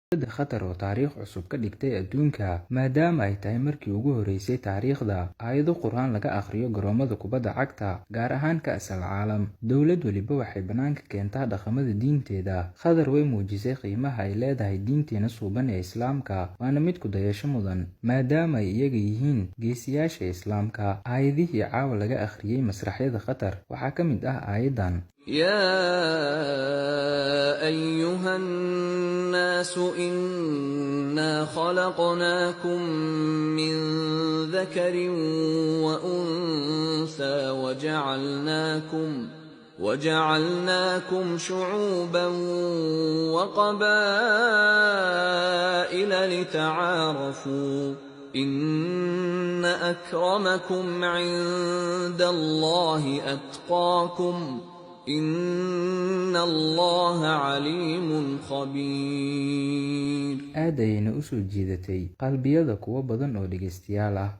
dowladda Qatar oo taariikh cusub ka dhigtay adduunka maadaama ay tahay markii ugu horeysay taariikhda aayado Qur'aan laga akhriyo garoomada kubadda cagta gaar ahaan Ka'as al-Caalam. Dowlad waliba waxay banaanka keentaa dhaqamada diinteeda. Qatar way muujisay qiimaha ay leedahay diinteena suuban ee Islaamka, waana mid ku dayasho mudan maadaama ay iyaga yihiin geesiyaasha Islaamka. Aayadihii caawa laga akhriyay masraxyada Qatar waxaa ka mid ah aayadan: يا أيها الناس إنا خلقناكم من ذكر وأنثى وجعلناكم شعوبا وقبائل لتعارفوا إن أكرمكم عند الله أتقاكم إن الله عليم خبير. aad ayayna u soo jiidatay qalbiyada kuwa badan oo dhageystayaal ah.